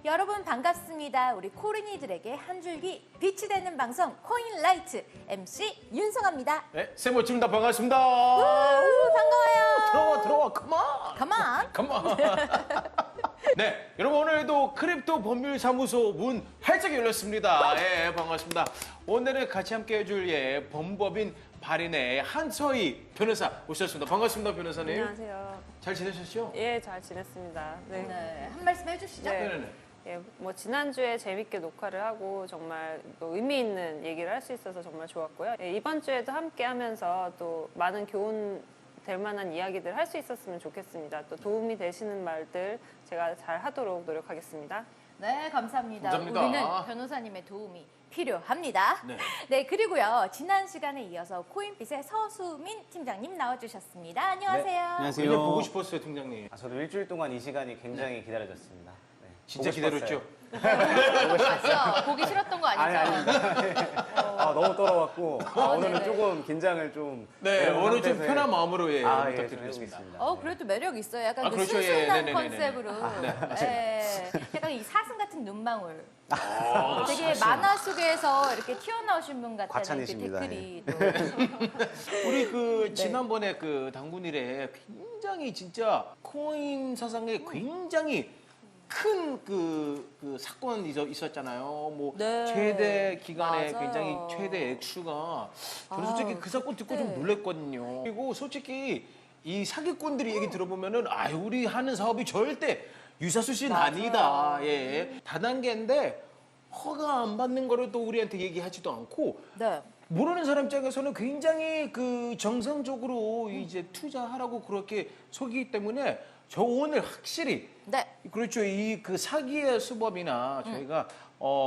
여러분 반갑습니다. 우리 코린이들에게 한 줄기 빛이 되는 방송 코인라이트 MC 윤성아입니다. 네, 세모팀다 반갑습니다. 반가워요. 들어와, 컴온. 가만. 네, 여러분 오늘도 크립토 법률사무소 문 활짝 열렸습니다. 예, 반갑습니다. 오늘은 같이 함께 해줄 범법인 발인의 한서희 변호사 오셨습니다. 반갑습니다, 변호사님. 안녕하세요. 잘 지내셨죠? 예, 잘 지냈습니다. 네. 네, 한 말씀 해주시죠. 네. 네네네. 예, 뭐 지난주에 재밌게 녹화를 하고 정말 또 의미 있는 얘기를 할 수 있어서 정말 좋았고요. 예, 이번 주에도 함께 하면서 또 많은 교훈 될 만한 이야기들 할 수 있었으면 좋겠습니다. 또 도움이 되시는 말들 제가 잘 하도록 노력하겠습니다. 네, 감사합니다. 감사합니다. 우리는 변호사님의 도움이 필요합니다. 네. 네, 그리고요. 지난 시간에 이어서 코인빗의 서수민 팀장님 나와주셨습니다. 안녕하세요. 네, 안녕하세요. 굉장히 보고 싶었어요, 팀장님. 저도 일주일 동안 이 시간이 굉장히 기다려졌습니다. 네, 진짜 보고 기다렸죠? 싶었어요. 맞죠? 보기 싫었던 거 아니죠? 너무 떨어왔고 오늘은 네네. 조금 긴장을 좀 네, 내려놓은 오늘 좀 상태에서 편한 마음으로 좀 해보고 부탁드리겠습니다. 있습니다. 그래도 매력 있어요. 약간 그 그렇죠. 예, 순순한 네네네네. 컨셉으로. 네. 약간 이 사슴 같은 눈망울. 되게 사슴. 만화 속에서 이렇게 튀어나오신 분 같다는 그 과찬이십니다. 댓글이. 우리 그 지난번에 그 당군일에 굉장히 진짜 코인 사상에 굉장히 큰 그 사건이 있었잖아요. 뭐 네. 최대 기간에 맞아요. 굉장히 최대 액수가 저는 솔직히 그 사건 듣고 좀 놀랬거든요. 그리고 솔직히 이 사기꾼들이 얘기 들어보면은 우리 하는 사업이 절대 유사수신 아니다. 예. 다단계인데 허가 안 받는 거를 또 우리한테 얘기하지도 않고 네. 모르는 사람 입장에서는 굉장히 그 정상적으로 이제 투자하라고 그렇게 속이기 때문에 저 오늘 확실히 네. 그렇죠. 이 그 사기의 수법이나 저희가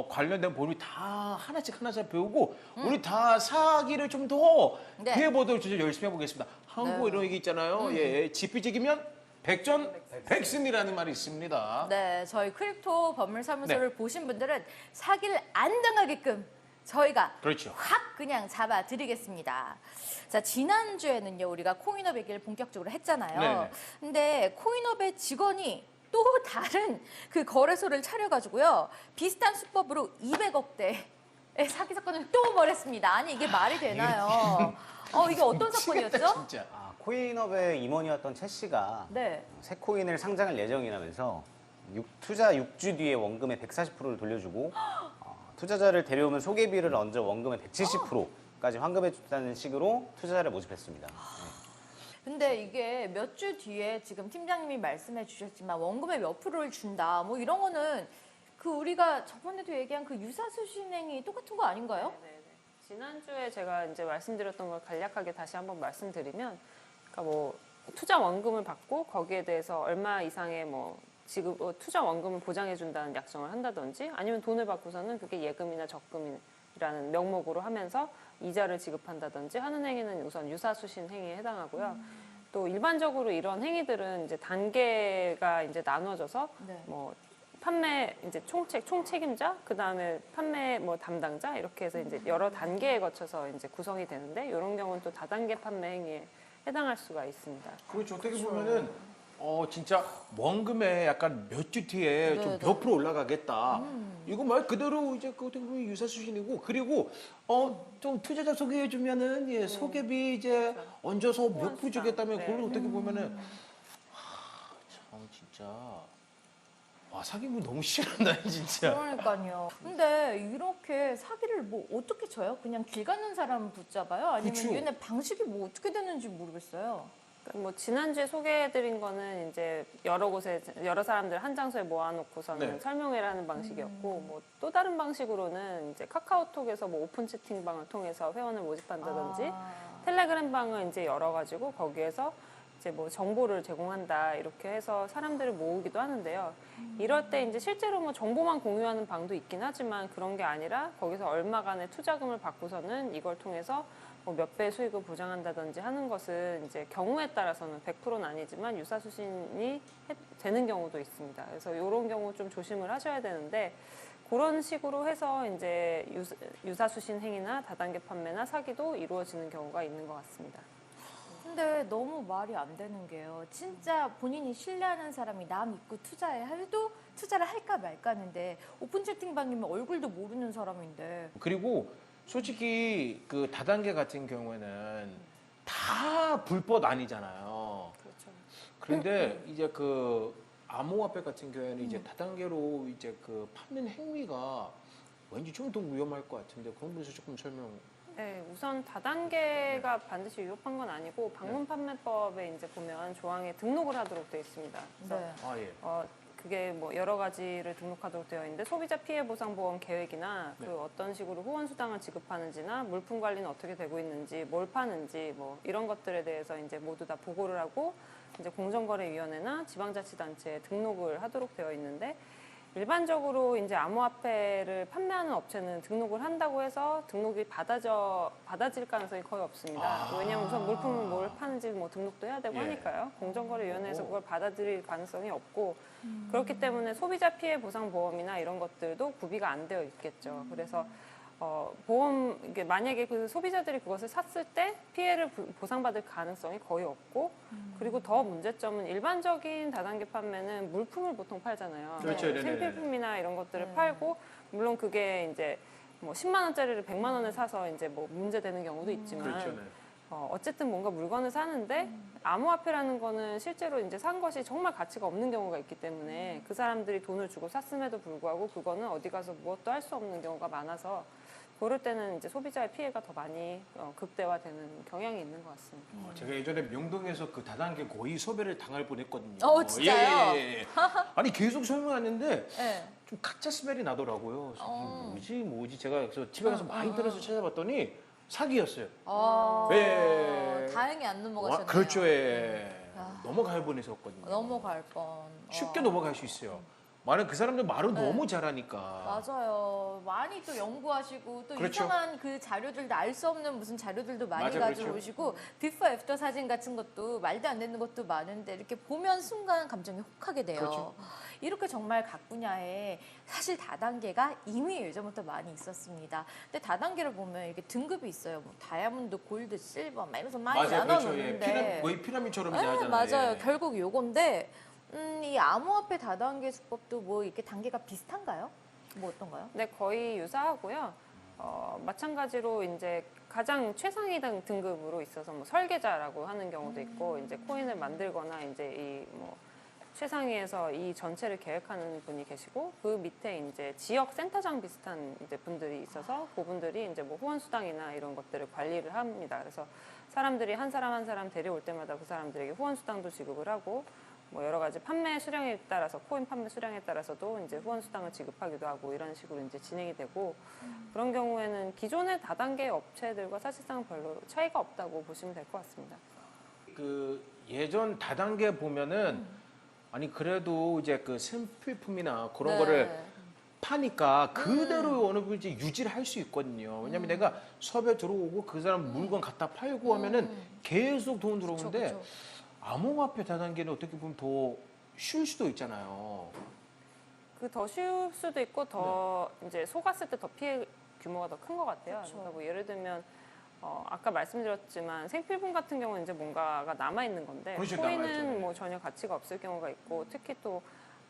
관련된 법이 다 하나씩 배우고 우리 다 사기를 좀 더 네. 피해보도록 진짜 열심히 해보겠습니다. 한국 이런 얘기 있잖아요. 예, 지피지기면 백전 백승이라는 말이 있습니다. 네, 저희 크립토 법률사무소를 네. 보신 분들은 사기를 안 당하게끔 저희가 그렇죠. 확 그냥 잡아드리겠습니다. 자, 지난주에는요, 우리가 코인업 얘기를 본격적으로 했잖아요. 네네. 근데 코인업의 직원이 또 다른 그 거래소를 차려가지고요, 비슷한 수법으로 200억대의 사기 사건을 또 벌였습니다. 아니, 이게 말이 되나요? 이게 어떤 사건이었죠? 진짜. 코인업의 임원이었던 최 씨가 네. 새 코인을 상장할 예정이라면서 투자 6주 뒤에 원금의 140%를 돌려주고 투자자를 데려오면 소개비를 얹어 원금의 170%까지 환급해줬다는 식으로 투자자를 모집했습니다. 근데 이게 몇 주 뒤에 지금 팀장님이 말씀해 주셨지만 원금의 몇 프로를 준다. 뭐 이런 거는 그 우리가 저번에도 얘기한 그 유사수신행위 똑같은 거 아닌가요? 네네. 지난주에 제가 이제 말씀드렸던 걸 간략하게 다시 한번 말씀드리면, 그러니까 뭐 투자 원금을 받고 거기에 대해서 얼마 이상의 뭐 지금 투자 원금을 보장해준다는 약정을 한다든지, 아니면 돈을 받고서는 그게 예금이나 적금이라는 명목으로 하면서 이자를 지급한다든지 하는 행위는 우선 유사수신 행위에 해당하고요. 또 일반적으로 이런 행위들은 이제 단계가 이제 나눠져서 네. 뭐 판매 이제 총책임자, 그 다음에 판매 뭐 담당자 이렇게 해서 이제 여러 단계에 거쳐서 이제 구성이 되는데, 이런 경우는 또 다단계 판매 행위에 해당할 수가 있습니다. 그렇죠. 어떻게 보면은 진짜 원금에 약간 몇 주 뒤에 네, 좀 몇 프로 올라가겠다. 이거 말 그대로 이제 그 어떻게 보면 유사수신이고, 그리고 좀 투자자 소개해주면은 소개비 이제 얹어서 몇 프로 주겠다면 네. 그걸 어떻게 보면은 참 진짜 사기꾼 너무 싫은다 진짜. 그러니까요. 근데 이렇게 사기를 뭐 어떻게 쳐요? 그냥 길 가는 사람 붙잡아요? 아니면 그쵸. 얘네 방식이 뭐 어떻게 되는지 모르겠어요. 그러니까 뭐 지난주에 소개해드린 거는 이제 여러 곳에 여러 사람들 한 장소에 모아놓고서는 네. 설명회라는 방식이었고, 뭐 또 다른 방식으로는 이제 카카오톡에서 뭐 오픈 채팅방을 통해서 회원을 모집한다든지, 텔레그램 방을 이제 열어가지고 거기에서 이제 뭐 정보를 제공한다 이렇게 해서 사람들을 모으기도 하는데요. 이럴 때 이제 실제로 뭐 정보만 공유하는 방도 있긴 하지만, 그런 게 아니라 거기서 얼마간의 투자금을 받고서는 이걸 통해서 뭐 몇 배 수익을 보장한다든지 하는 것은 이제 경우에 따라서는 100%는 아니지만 유사수신이 되는 경우도 있습니다. 그래서 이런 경우 좀 조심을 하셔야 되는데, 그런 식으로 해서 이제 유사수신 행위나 다단계 판매나 사기도 이루어지는 경우가 있는 것 같습니다. 근데 너무 말이 안 되는 게요. 진짜 본인이 신뢰하는 사람이 남 믿고 투자해 해도 투자를 할까 말까 하는데 오픈 채팅방이면 얼굴도 모르는 사람인데 그리고 솔직히 그 다단계 같은 경우에는 다 불법 아니잖아요. 그렇죠. 그런데 이제 그 암호화폐 같은 경우에는 이제 다단계로 이제 그 파는 행위가 왠지 좀 더 위험할 것 같은데 그런 부분에서 조금 설명. 네, 우선 다단계가 반드시 위협한 건 아니고 방문 판매법에 이제 보면 조항에 등록을 하도록 되어 있습니다. 그래서 네. 아 예. 그게 뭐 여러 가지를 등록하도록 되어 있는데 소비자 피해 보상 보험 계획이나 네. 그 어떤 식으로 후원 수당을 지급하는지나 물품 관리는 어떻게 되고 있는지 뭘 파는지 뭐 이런 것들에 대해서 이제 모두 다 보고를 하고 이제 공정거래위원회나 지방자치단체에 등록을 하도록 되어 있는데 일반적으로 이제 암호화폐를 판매하는 업체는 등록을 한다고 해서 등록이 받아질 가능성이 거의 없습니다. 왜냐하면 우선 물품을 뭘 파는지 뭐 등록도 해야 되고 예. 하니까요. 공정거래위원회에서 그걸 받아들일 가능성이 없고 그렇기 때문에 소비자 피해 보상 보험이나 이런 것들도 구비가 안 되어 있겠죠. 그래서 보험 이게 만약에 그 소비자들이 그것을 샀을 때 피해를 보상받을 가능성이 거의 없고 그리고 더 문제점은 일반적인 다단계 판매는 물품을 보통 팔잖아요. 그렇죠. 네네네. 생필품이나 이런 것들을 네. 팔고 물론 그게 이제 뭐 10만 원짜리를 100만 원에 사서 이제 뭐 문제되는 경우도 있지만 그렇죠. 네. 어쨌든 뭔가 물건을 사는데 암호화폐라는 거는 실제로 이제 산 것이 정말 가치가 없는 경우가 있기 때문에 그 사람들이 돈을 주고 샀음에도 불구하고 그거는 어디 가서 무엇도 할 수 없는 경우가 많아서 그럴 때는 이제 소비자의 피해가 더 많이 극대화되는 경향이 있는 것 같습니다. 제가 예전에 명동에서 그 다단계 고의 소배를 당할 뻔했거든요. 진짜요? 예. 아니 계속 설명하는데 네. 좀 가짜 스멜이 나더라고요. 그래서 뭐지? 제가 그래서 집에 가서 막 인터넷에서 찾아봤더니 사기였어요. 예. 다행히 안 넘어가셨네요. 그렇죠. 예. 야. 넘어갈 뻔했었거든요. 넘어갈 뻔. 쉽게 넘어갈 수 있어요. 많은 그 사람들 말을 네. 너무 잘하니까. 맞아요. 많이 또 연구하시고 또 그렇죠. 이상한 그 자료들도 알 수 없는 무슨 자료들도 많이 맞아, 가지고 그렇죠. 오시고 비포 애프터 사진 같은 것도 말도 안 되는 것도 많은데 이렇게 보면 순간 감정이 혹하게 돼요. 그렇죠. 이렇게 정말 각 분야에 사실 다단계가 이미 예전부터 많이 있었습니다. 근데 다단계를 보면 이렇게 등급이 있어요. 뭐 다이아몬드, 골드, 실버 막 이러면서 많이 맞아요. 그렇죠. 예. 나눠놓는데 거의 피라미드처럼 이제 네, 하잖아요. 맞아요. 예. 결국 요건데 이 암호화폐 다단계 수법도 뭐 이렇게 단계가 비슷한가요? 뭐 어떤가요? 네, 거의 유사하고요. 마찬가지로 이제 가장 최상위 등급으로 있어서 뭐 설계자라고 하는 경우도 있고 이제 코인을 만들거나 이제 이 뭐 최상위에서 이 전체를 계획하는 분이 계시고 그 밑에 이제 지역 센터장 비슷한 이제 분들이 있어서 그분들이 이제 뭐 후원 수당이나 이런 것들을 관리를 합니다. 그래서 사람들이 한 사람 한 사람 데려올 때마다 그 사람들에게 후원 수당도 지급을 하고 뭐 여러 가지 판매 수량에 따라서 코인 판매 수량에 따라서도 이제 후원 수당을 지급하기도 하고 이런 식으로 이제 진행이 되고 그런 경우에는 기존의 다단계 업체들과 사실상 별로 차이가 없다고 보시면 될 것 같습니다. 그 예전 다단계 보면은 아니 그래도 이제 그 생필품이나 그런 네. 거를 파니까 그대로 어느 정도 이제 유지를 할 수 있거든요. 왜냐면 내가 수업에 들어오고 그 사람 물건 갖다 팔고 하면은 계속 돈 들어오는데 그쵸. 암호화폐 다단계는 어떻게 보면 더 쉬울 수도 있잖아요. 그 더 쉬울 수도 있고 더 이제 속았을 때 더 피해 규모가 더 큰 것 같아요. 그쵸. 그러니까 뭐 예를 들면 아까 말씀드렸지만 생필품 같은 경우는 이제 뭔가가 남아 있는 건데 그렇죠, 코인은 남아있죠. 뭐 전혀 가치가 없을 경우가 있고 특히 또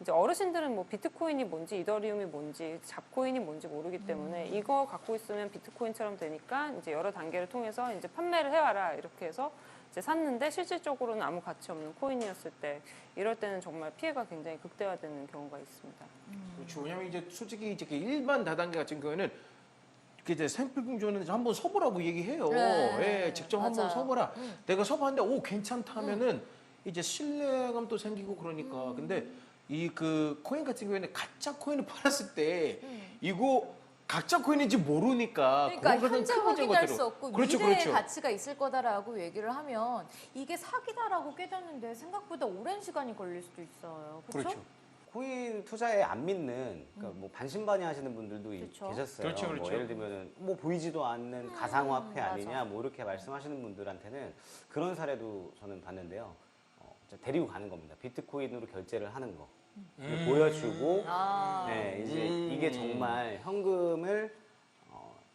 이제 어르신들은 뭐 비트코인이 뭔지 이더리움이 뭔지 잡코인이 뭔지 모르기 때문에 이거 갖고 있으면 비트코인처럼 되니까 이제 여러 단계를 통해서 이제 판매를 해와라 이렇게 해서 이제 샀는데 실질적으로는 아무 가치 없는 코인이었을 때 이럴 때는 정말 피해가 굉장히 극대화되는 경우가 있습니다. 그렇죠. 왜냐면 이제 솔직히 이제 그 일반 다단계 같은 경우에는 그 이제 생필품 존은 한번 서보라고 얘기해요. 네. 예, 직접 한번 맞아요. 서보라. 내가 서봤는데 오 괜찮다 하면은 이제 신뢰감도 생기고 그러니까. 근데 이 그 코인 같은 경우에는 가짜 코인을 팔았을 때 이거 가짜 코인인지 모르니까 그러니까 그런 현재 큰 문제인 확인할 것 수 없고 같아요. 그렇죠, 미래의 그렇죠. 가치가 있을 거다라고 얘기를 하면 이게 사기다라고 깨닫는데 생각보다 오랜 시간이 걸릴 수도 있어요. 그렇죠? 그렇죠. 코인 투자에 안 믿는 그러니까 뭐 반신반의 하시는 분들도 그렇죠. 계셨어요. 그렇죠, 그렇죠. 뭐 예를 들면은 뭐 보이지도 않는 가상화폐 맞아. 아니냐 뭐 이렇게 말씀하시는 분들한테는 그런 사례도 저는 봤는데요. 진짜 데리고 가는 겁니다. 비트코인으로 결제를 하는 거 보여주고 아. 네, 이제 이게 정말 현금을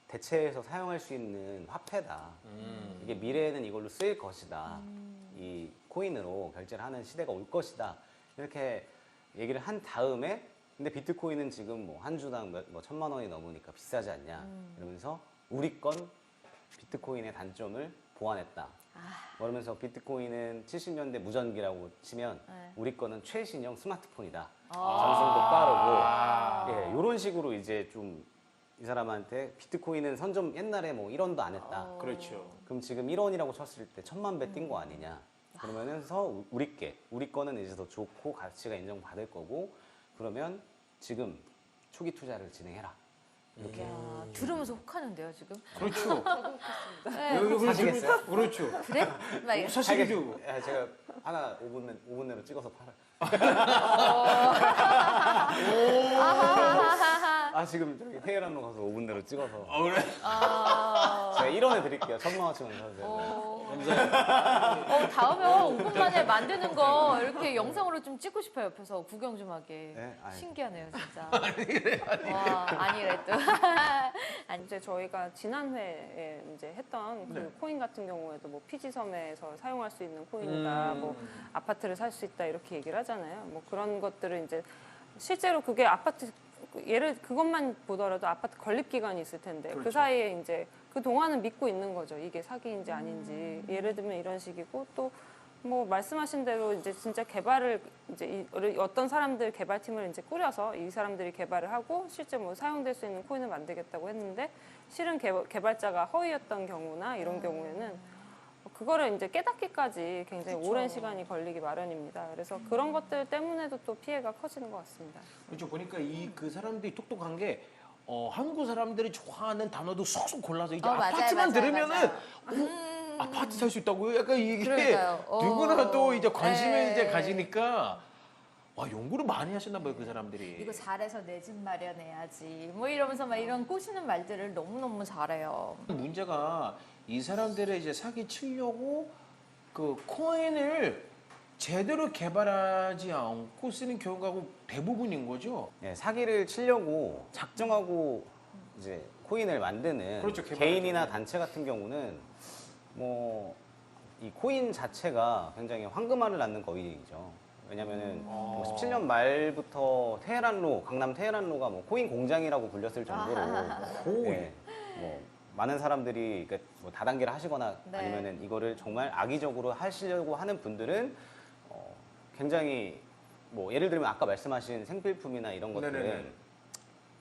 대체해서 사용할 수 있는 화폐다. 이게 미래에는 이걸로 쓰일 것이다. 이 코인으로 결제를 하는 시대가 올 것이다. 이렇게 얘기를 한 다음에 근데 비트코인은 지금 뭐 한 주당 뭐 1,000만 원이 넘으니까 비싸지 않냐. 이러면서 우리 건 비트코인의 단점을 보완했다. 그러면서 비트코인은 70년대 무전기라고 치면 네. 우리 거는 최신형 스마트폰이다. 전송도 빠르고 예, 이런 식으로 이제 좀 이 사람한테 비트코인은 선점 옛날에 뭐 1원도 안 했다. 그렇죠. 그럼 지금 1원이라고 쳤을 때 1,000만 배 뛴 거 아니냐. 그러면서 우리 거는 이제 더 좋고 가치가 인정받을 거고 그러면 지금 초기 투자를 진행해라. 이렇게 야, 들으면서 혹하는데요 지금. 그렇죠. 네. 여기 사시겠어요? 그렇죠. 그래? 막 이렇게. 사실이죠. 예, 제가 하나 5분 내로 찍어서 팔아요. 아 지금 저기 테헤란로 가서 5분 내로 찍어서 그래? 제가 1원에 드릴게요. 1,000만 원치만 사주세요. 다음에 5분 만에 만드는 거 이렇게 영상으로 좀 찍고 싶어요. 옆에서 구경 좀 하게. 네? 아니. 신기하네요, 진짜. 와, 아니래도. 이제 저희가 지난 회에 이제 했던 그 네. 코인 같은 경우에도 뭐 피지섬에서 사용할 수 있는 코인이다, 뭐 아파트를 살 수 있다 이렇게 얘기를 하잖아요. 뭐 그런 것들을 이제 실제로 그게 아파트 그것만 보더라도 아파트 건립 기간이 있을 텐데 그 그렇죠. 사이에 이제 그 동안은 믿고 있는 거죠. 이게 사기인지 아닌지. 예를 들면 이런 식이고 또 뭐 말씀하신 대로 이제 진짜 개발을 이제 어떤 사람들 개발팀을 이제 꾸려서 이 사람들이 개발을 하고 실제 뭐 사용될 수 있는 코인을 만들겠다고 했는데 실은 개발자가 허위였던 경우나 이런 경우에는 그거를 이제 깨닫기까지 굉장히 그쵸. 오랜 시간이 걸리기 마련입니다. 그래서 그런 것들 때문에도 또 피해가 커지는 것 같습니다. 그렇죠. 보니까 그 사람들이 똑똑한 게 한국 사람들이 좋아하는 단어도 쏙쏙 골라서 이제 맞아요, 아파트만 맞아요, 들으면은 맞아요. 아파트 살 수 있다고요? 약간 이게 그러니까요. 누구나 또 이제 관심을 네. 이제 가지니까 와 연구를 많이 하셨나 봐요 그 사람들이. 이거 잘해서 내 집 마련해야지. 뭐 이러면서 막 이런 꼬시는 말들을 너무너무 잘해요. 문제가 이 사람들의 이제 사기 치려고 그 코인을 제대로 개발하지 않고 쓰는 경우가 대부분인 거죠. 예, 사기를 치려고 작정하고 이제 코인을 만드는 그렇죠, 개발하죠. 개인이나 단체 같은 경우는 뭐 이 코인 자체가 굉장히 황금알을 낳는 거위이죠. 왜냐면은 뭐 17년 말부터 강남 테헤란로가 뭐 코인 공장이라고 불렸을 정도로 예, 뭐 많은 사람들이 그러니까 뭐 다단계를 하시거나 네. 아니면은 이거를 정말 악의적으로 하시려고 하는 분들은 굉장히 뭐 예를 들면 아까 말씀하신 생필품이나 이런 것들은 네네네.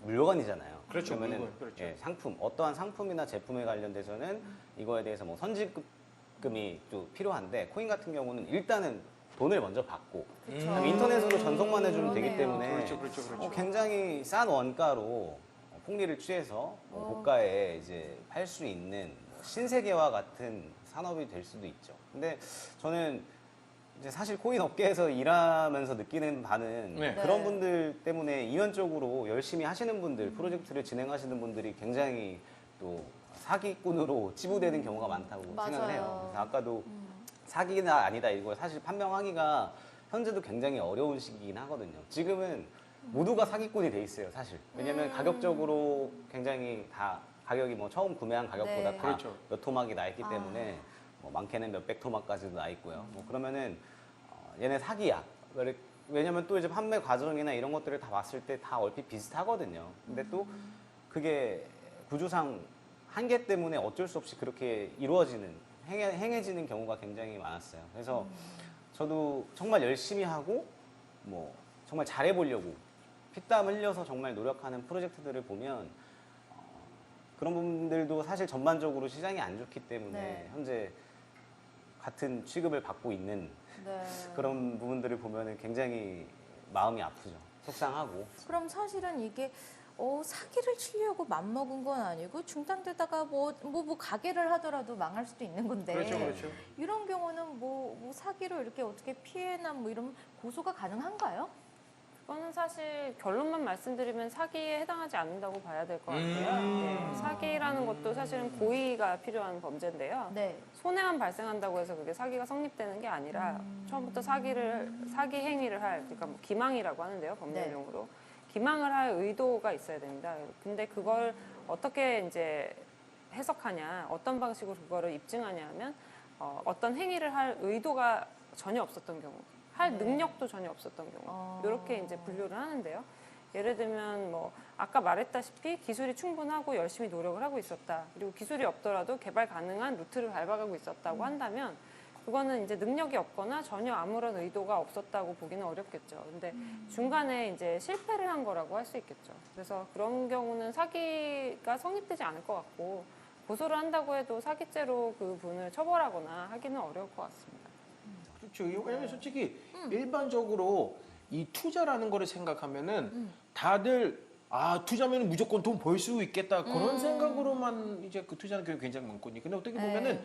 물건이잖아요. 그렇죠, 그러면은 물건, 그렇죠. 예, 상품 어떠한 상품이나 제품에 관련돼서는 이거에 대해서 뭐 선지급금이 또 필요한데 코인 같은 경우는 일단은 돈을 먼저 받고 그다음에 인터넷으로 전송만 해주면 되기 그러네요. 때문에 그렇죠, 그렇죠. 굉장히 싼 원가로 폭리를 취해서 고가에 이제 팔 수 있는 신세계와 같은 산업이 될 수도 있죠. 근데 저는 이제 사실 코인 업계에서 일하면서 느끼는 바는 네. 그런 네. 분들 때문에 이원적으로 열심히 하시는 분들, 프로젝트를 진행하시는 분들이 굉장히 또 사기꾼으로 치부되는 경우가 많다고 맞아요. 생각을 해요. 그래서 아까도 사기나 아니다 이거 사실 판명하기가 현재도 굉장히 어려운 시기이긴 하거든요. 지금은 모두가 사기꾼이 돼 있어요, 사실. 왜냐면 가격적으로 굉장히 다 가격이 뭐 처음 구매한 가격보다 네. 다 그렇죠. 몇 토막이 나 있기 때문에 뭐 많게는 몇백 토막까지도 나 있고요. 뭐 그러면은 얘네 사기야. 왜냐면 또 이제 판매 과정이나 이런 것들을 다 봤을 때 다 얼핏 비슷하거든요. 근데 또 그게 구조상 한계 때문에 어쩔 수 없이 그렇게 이루어지는 행해지는 경우가 굉장히 많았어요. 그래서 저도 정말 열심히 하고 뭐 정말 잘해보려고 피땀 흘려서 정말 노력하는 프로젝트들을 보면 그런 분들도 사실 전반적으로 시장이 안 좋기 때문에 네. 현재 같은 취급을 받고 있는 네. 그런 부분들을 보면 굉장히 마음이 아프죠. 속상하고. 그럼 사실은 이게 사기를 치려고 맘먹은 건 아니고 중단되다가 뭐 가게를 하더라도 망할 수도 있는 건데 그렇죠, 그렇죠. 이런 경우는 뭐 사기로 이렇게 어떻게 피해나 뭐 이런 고소가 가능한가요? 그거는 사실 결론만 말씀드리면 사기에 해당하지 않는다고 봐야 될 것 같아요. 네, 사기라는 것도 사실은 고의가 필요한 범죄인데요. 네. 손해만 발생한다고 해서 그게 사기가 성립되는 게 아니라 처음부터 사기 행위를 할 그러니까 뭐 기망이라고 하는데요, 법률 네. 용어로 기망을 할 의도가 있어야 됩니다. 근데 그걸 어떻게 이제 해석하냐, 어떤 방식으로 그거를 입증하냐 하면 어떤 행위를 할 의도가 전혀 없었던 경우, 할 능력도 전혀 없었던 경우, 이렇게 이제 분류를 하는데요. 예를 들면 뭐 아까 말했다시피 기술이 충분하고 열심히 노력을 하고 있었다. 그리고 기술이 없더라도 개발 가능한 루트를 밟아가고 있었다고 한다면 그거는 이제 능력이 없거나 전혀 아무런 의도가 없었다고 보기는 어렵겠죠. 근데 중간에 이제 실패를 한 거라고 할 수 있겠죠. 그래서 그런 경우는 사기가 성립되지 않을 것 같고 고소를 한다고 해도 사기죄로 그 분을 처벌하거나 하기는 어려울 것 같습니다. 그렇죠. 왜냐면 솔직히 일반적으로 이 투자라는 거를 생각하면은 다들 투자면 무조건 돈 벌 수 있겠다 그런 생각으로만 이제 그 투자는 굉장히 많거든요. 근데 어떻게 보면은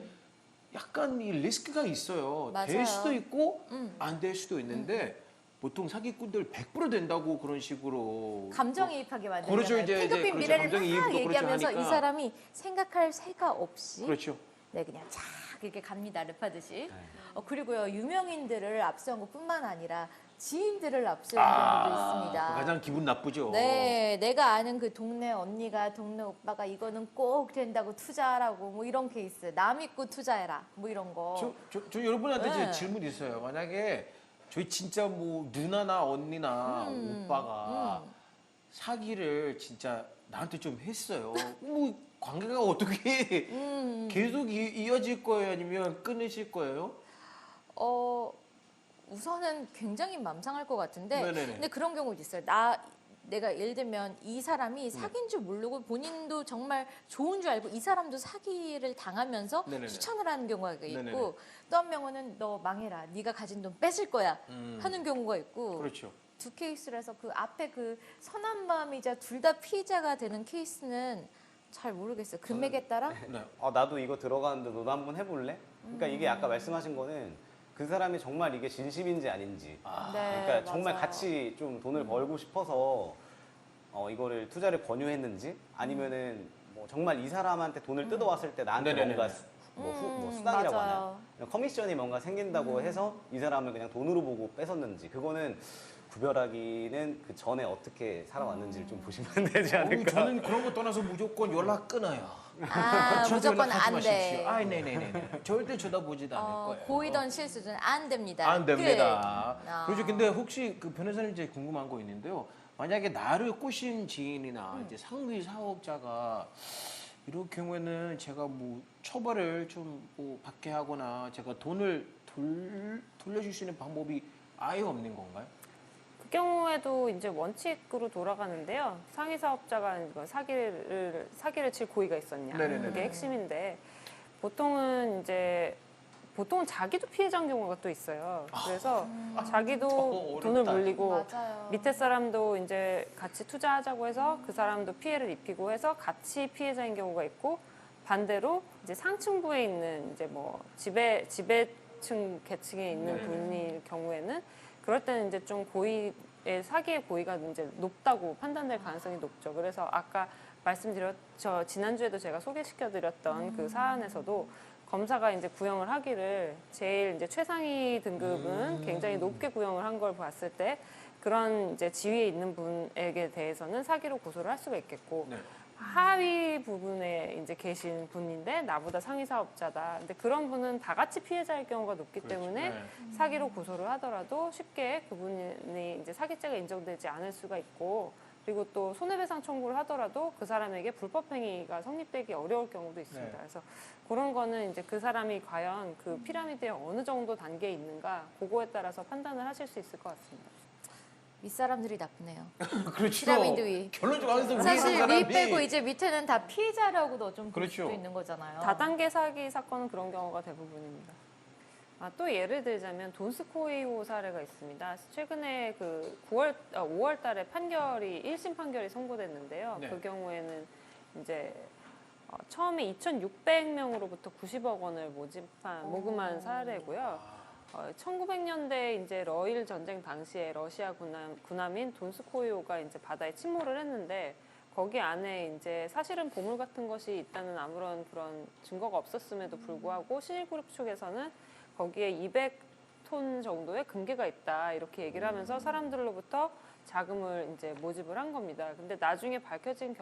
약간 이 리스크가 있어요. 맞아요. 될 수도 있고 안 될 수도 있는데 보통 사기꾼들 100% 된다고 그런 식으로 감정이입하게 만들잖아요. 그렇죠. 이제 태극기 그렇죠. 미래를 막 감정이입도 그렇죠 얘기하면서 하니까. 이 사람이 생각할 새가 없이 그렇죠. 네, 그냥 쫙 이렇게 갑니다. 랩하듯이. 그리고요, 유명인들을 압수한 것뿐만 아니라 지인들을 압수한 경우도 있습니다. 가장 기분 나쁘죠. 네, 내가 아는 그 동네 언니가, 동네 오빠가 이거는 꼭 된다고 투자하라고 뭐 이런 케이스. 남 믿고 투자해라. 뭐 이런 거. 저 여러분한테 네. 이제 질문 있어요. 만약에 저희 진짜 뭐 누나나 언니나 오빠가 사기를 진짜 나한테 좀 했어요. 뭐 관계가 어떻게 계속 이어질 거예요? 아니면 끊으실 거예요? 우선은 굉장히 맘상할 것 같은데, 네네네. 근데 그런 경우도 있어요. 내가 예를 들면 이 사람이 사기인 줄 모르고 본인도 정말 좋은 줄 알고 이 사람도 사기를 당하면서 네네네. 추천을 하는 경우가 있고, 네네네. 또 한 명은 너 망해라, 네가 가진 돈 뺏을 거야 하는 경우가 있고, 그렇죠. 두 케이스라서 그 앞에 그 선한 마음이자 둘 다 피해자가 되는 케이스는 잘 모르겠어요. 금액에 따라. 네. 나도 이거 들어가는데 너도 한번 해볼래? 그러니까 이게 아까 말씀하신 거는 그 사람이 정말 이게 진심인지 아닌지. 네, 그러니까 정말 맞아요. 같이 좀 돈을 벌고 싶어서 이거를 투자를 권유했는지 아니면은 뭐 정말 이 사람한테 돈을 뜯어왔을 때 나한테 네네네. 뭔가 뭐 수당이라고 맞아요. 하나요? 커미션이 뭔가 생긴다고 해서 이 사람을 그냥 돈으로 보고 뺏었는지 그거는 구별하기는 그 전에 어떻게 살아왔는지를 좀 보시면 되지 않을까. 저는 그런 거 떠나서 무조건 연락 끊어요. 저한테 무조건 연락하지 안 돼. 마십시오. 네네네. 절대 쳐다보지도 않을 거예요. 고이던 실수는 안 됩니다. 안 됩니다. 끝. 그렇죠. 근데 혹시 그 변호사님 이제 궁금한 거 있는데요. 만약에 나를 꼬신 지인이나 이제 상위 사업자가 이럴 경우에는 제가 뭐 처벌을 좀 뭐 받게 하거나 제가 돈을 돌려줄 수 있는 방법이 아예 없는 건가요? 그 경우에도 이제 원칙으로 돌아가는데요. 상위 사업자가 이거 사기를 칠 고의가 있었냐. 네네네. 그게 핵심인데 보통은 자기도 피해자인 경우가 또 있어요. 그래서 자기도 어렵다. 돈을 물리고 맞아요. 밑에 사람도 이제 같이 투자하자고 해서 그 사람도 피해를 입히고 해서 같이 피해자인 경우가 있고 반대로 이제 상층부에 있는 이제 뭐 지배층 계층에 있는 분일 경우에는 그럴 때는 이제 좀 사기의 고의가 이제 높다고 판단될 가능성이 높죠. 그래서 아까 지난주에도 제가 소개시켜드렸던 그 사안에서도 검사가 이제 구형을 하기를 제일 이제 최상위 등급은 굉장히 높게 구형을 한 걸 봤을 때 그런 이제 지위에 있는 분에게 대해서는 사기로 고소를 할 수가 있겠고 네. 하위 부분에 이제 계신 분인데 나보다 상위 사업자다. 근데 그런 분은 다 같이 피해자일 경우가 높기 때문에 네. 사기로 고소를 하더라도 쉽게 그분이 이제 사기죄가 인정되지 않을 수가 있고 그리고 또 손해배상 청구를 하더라도 그 사람에게 불법행위가 성립되기 어려울 경우도 있습니다. 네. 그래서 그런 거는 이제 그 사람이 과연 그 피라미드에 어느 정도 단계에 있는가 그거에 따라서 판단을 하실 수 있을 것 같습니다. 윗사람들이 나쁘네요. 그렇죠. 피라미드 위. 결론적으로 하면서 위에 사실 있는 위 사람이 빼고 이제 밑에는 다 피해자라고도 좀 볼 그렇죠. 수도 있는 거잖아요. 다단계 사기 사건은 그런 경우가 대부분입니다. 또 예를 들자면 돈스코이호 사례가 있습니다. 최근에 그 5월 달에 1심 판결이 선고됐는데요. 네. 그 경우에는 이제 처음에 2,600명으로부터 90억 원을 모금한 사례고요. 1900년대 이제 러일 전쟁 당시에 러시아 군함인 돈스코이호가 이제 바다에 침몰을 했는데 거기 안에 이제 사실은 보물 같은 것이 있다는 아무런 그런 증거가 없었음에도 불구하고 신일그룹 측에서는 거기에 톤 정도의 금괴가 있다 이렇게 얘기를 하면서 사람들로부터 자금을 이제 모집을 한 겁니다. 근데 나중에 밝혀진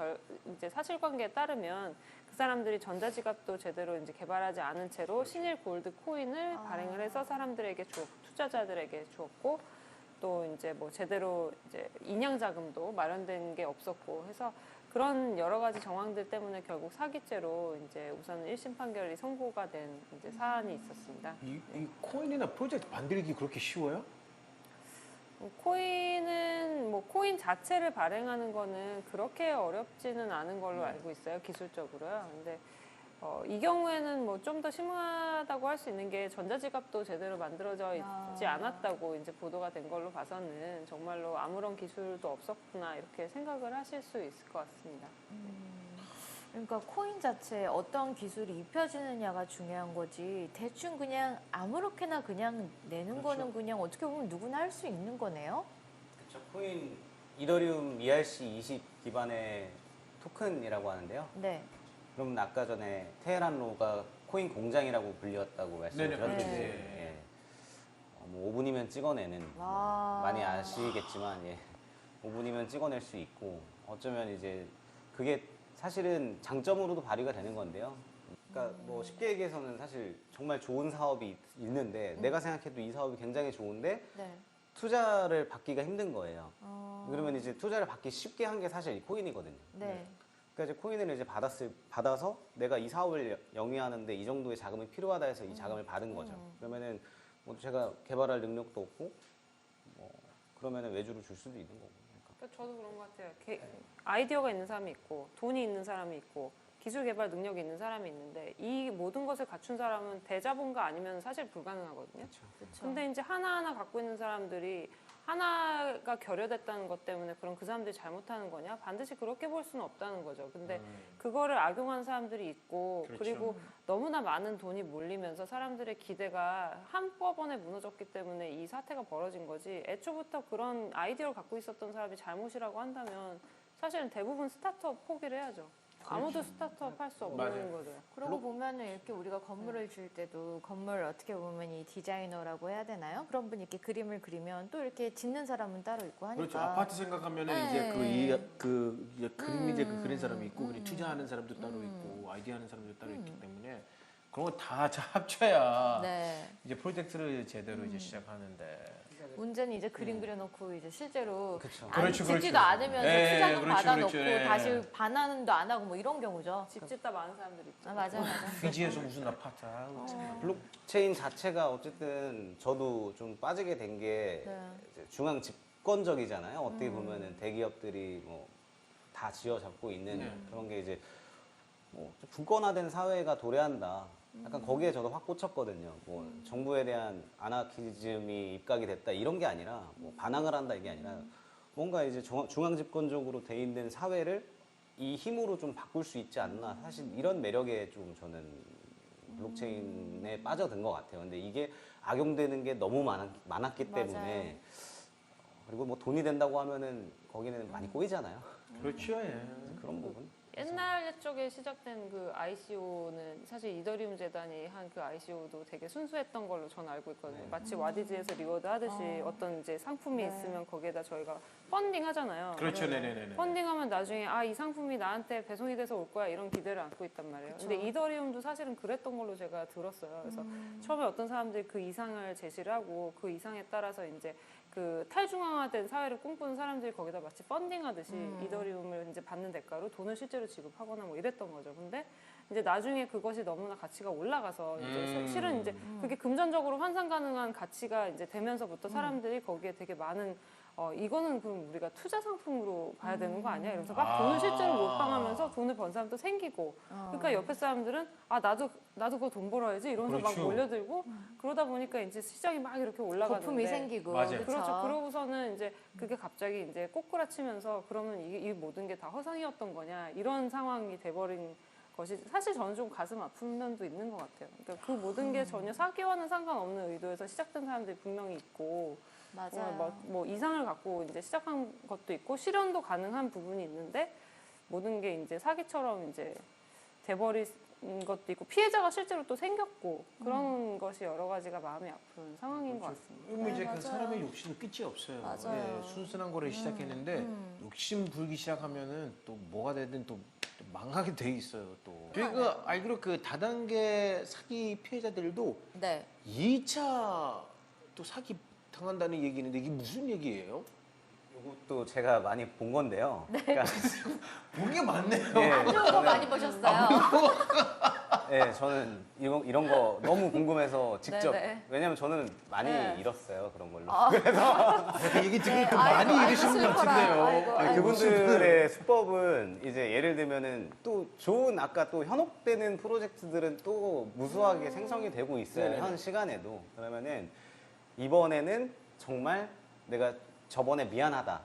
이제 사실관계에 따르면 그 사람들이 전자지갑도 제대로 이제 개발하지 않은 채로 신일 골드 코인을 발행을 해서 사람들에게 투자자들에게 주었고 또 이제 뭐 제대로 이제 인양 자금도 마련된 게 없었고 해서 그런 여러 가지 정황들 때문에 결국 사기죄로 이제 우선은 1심 판결이 선고가 된 이제 사안이 있었습니다. 이 코인이나 프로젝트 만들기 그렇게 쉬워요? 코인은 뭐 코인 자체를 발행하는 거는 그렇게 어렵지는 않은 걸로 알고 있어요, 기술적으로요. 근데 이 경우에는 뭐 좀 더 심하다고 할 수 있는 게 전자지갑도 제대로 만들어져 있지 않았다고 이제 보도가 된 걸로 봐서는 정말로 아무런 기술도 없었구나 이렇게 생각을 하실 수 있을 것 같습니다. 그러니까 코인 자체에 어떤 기술이 입혀지느냐가 중요한 거지 대충 그냥 아무렇게나 그냥 내는 거는 그냥 어떻게 보면 누구나 할 수 있는 거네요. 그렇죠. 코인 이더리움 ERC20 기반의 토큰이라고 하는데요. 네. 그럼 아까 전에 테헤란로가 코인 공장이라고 불렸다고 말씀을 네네, 드렸듯이 그렇죠. 예. 뭐 5분이면 찍어내는 와. 많이 아시겠지만 예. 5분이면 찍어낼 수 있고 어쩌면 이제 그게 사실은 장점으로도 발휘가 되는 건데요. 그러니까 뭐 쉽게 얘기해서는 사실 정말 좋은 사업이 있는데 내가 생각해도 이 사업이 굉장히 좋은데 네. 투자를 받기가 힘든 거예요. 그러면 이제 투자를 받기 쉽게 한 게 사실 이 코인이거든요. 네. 그러니까 이제 코인을 이제 받아서 내가 이 사업을 영위하는데 이 정도의 자금이 필요하다 해서 이 자금을 받은 거죠. 그러면은 뭐 제가 개발할 능력도 없고 뭐 그러면은 외주로 줄 수도 있는 거고. 그러니까 저도 그런 것 같아요. 아이디어가 있는 사람이 있고 돈이 있는 사람이 있고 기술 개발 능력이 있는 사람이 있는데 이 모든 것을 갖춘 사람은 대자본가 아니면 사실 불가능하거든요. 그렇죠. 근데 이제 하나하나 갖고 있는 사람들이 하나가 결여됐다는 것 때문에 그럼 그 사람들이 잘못하는 거냐? 반드시 그렇게 볼 수는 없다는 거죠. 근데 그거를 악용한 사람들이 있고 그렇죠. 그리고 너무나 많은 돈이 몰리면서 사람들의 기대가 한꺼번에 무너졌기 때문에 이 사태가 벌어진 거지. 애초부터 그런 아이디어를 갖고 있었던 사람이 잘못이라고 한다면 사실은 대부분 스타트업 포기를 해야죠. 아무도 스타트업 할 수 없는 맞아요. 거죠. 그러고 보면은 이렇게 우리가 건물을 지을 때도 건물 어떻게 보면 이 디자이너라고 해야 되나요? 그런 분이 이렇게 그림을 그리면 또 이렇게 짓는 사람은 따로 있고 하니까. 그렇죠. 아파트 생각하면은 네. 이제 이제 그림 이제 그 그린 사람이 있고 그리고 투자하는 사람도 따로 있고 아이디어하는 사람도 따로 있기 때문에 그런 거 다 합쳐야 네. 이제 프로젝트를 제대로 이제 시작하는데. 문제는 이제 그림 그려놓고 이제 실제로 그쵸. 안 그렇죠, 짓지도 그렇죠. 않으면서 예, 투자금 그렇죠, 받아놓고 그렇죠. 예. 다시 반환도 안 하고 뭐 이런 경우죠. 집 짓다 많은 사람들이 있죠. 아 맞아 맞아. 피지에서 무슨 아파트 아우, 참. 블록체인 자체가 어쨌든 저도 좀 빠지게 된 게 네. 중앙 집권적이잖아요. 어떻게 보면은 대기업들이 뭐 다 쥐어잡고 있는 네. 그런 게 이제 뭐 분권화된 사회가 도래한다. 약간 거기에 저도 확 꽂혔거든요. 뭐 정부에 대한 아나키즘이 입각이 됐다 이런 게 아니라 뭐 반항을 한다 이게 아니라 뭔가 이제 중앙 집권적으로 돼 있는 사회를 이 힘으로 좀 바꿀 수 있지 않나. 사실 이런 매력에 좀 저는 블록체인에 빠져든 것 같아요. 근데 이게 악용되는 게 너무 많았기 때문에 맞아요. 그리고 뭐 돈이 된다고 하면은 거기는 많이 꼬이잖아요. 그렇죠. 예. 그런 부분. 옛날 쪽에 시작된 그 ICO는 사실 이더리움 재단이 한 그 ICO도 되게 순수했던 걸로 저는 알고 있거든요. 네. 마치 와디즈에서 리워드 하듯이 어떤 이제 상품이 네. 있으면 거기에다 저희가 펀딩 하잖아요. 그렇죠. 네네네. 펀딩하면 나중에 이 상품이 나한테 배송이 돼서 올 거야 이런 기대를 안고 있단 말이에요. 그쵸. 근데 이더리움도 사실은 그랬던 걸로 제가 들었어요. 그래서 처음에 어떤 사람들이 그 이상을 제시를 하고 그 이상에 따라서 이제 그 탈중앙화된 사회를 꿈꾸는 사람들이 거기다 마치 펀딩하듯이 이더리움을 이제 받는 대가로 돈을 실제로 지급하거나 뭐 이랬던 거죠. 근데 이제 나중에 그것이 너무나 가치가 올라가서 이제 실은 이제 그게 금전적으로 환산 가능한 가치가 이제 되면서부터 사람들이 거기에 되게 많은 이거는 그럼 우리가 투자 상품으로 봐야 되는 거 아니야? 이러면서 막 돈을 실제로 몰빵하면서 돈을 번 사람도 생기고 그러니까 옆에 사람들은 나도 그거 돈 벌어야지 이러면서 그렇죠. 막 몰려들고 그러다 보니까 이제 시장이 막 이렇게 올라가는데 거품이 생기고. 맞아요. 그렇죠. 그러고서는 이제 그게 갑자기 이제 꼬꾸라치면서 그러면 이 모든 게 다 허상이었던 거냐 이런 상황이 돼버린 것이 사실 저는 좀 가슴 아픈 면도 있는 것 같아요. 그러니까 그 모든 게 전혀 사기와는 상관없는 의도에서 시작된 사람들이 분명히 있고 맞아요. 뭐 이상을 갖고 이제 시작한 것도 있고 실현도 가능한 부분이 있는데 모든 게 이제 사기처럼 이제 것도 있고 피해자가 실제로 또 생겼고 그런 것이 여러 가지가 마음이 아픈 상황인 것 같습니다. 그럼 이제 네, 그 맞아요. 사람의 욕심은 끝이 없어요. 맞아요. 순순한 거를 시작했는데 욕심 부리기 시작하면은 또 뭐가 되든 또 망하게 돼 있어요. 또 저희가 알기로 그 다단계 사기 피해자들도 네. 2차 또 사기 당한다는 얘기인데 이게 무슨 얘기예요? 이것도 제가 많이 본 건데요. 그러니까 본 게 많네요. 예, 안 좋은 거 많이 보셨어요? 예, 저는 이런 거 너무 궁금해서 직접 네네. 왜냐면 저는 많이 네. 잃었어요 그런 걸로. 그 얘기 듣니까 네, 많이 아이고, 잃으신 것 슬퍼라. 같은데요. 아이고, 아니, 아이고. 그분들의 수법은 이제 예를 들면은 또 좋은 아까 또 현혹되는 프로젝트들은 또 무수하게 생성이 되고 있어요. 네네. 현 시간에도. 그러면은 이번에는 정말 내가 저번에 미안하다.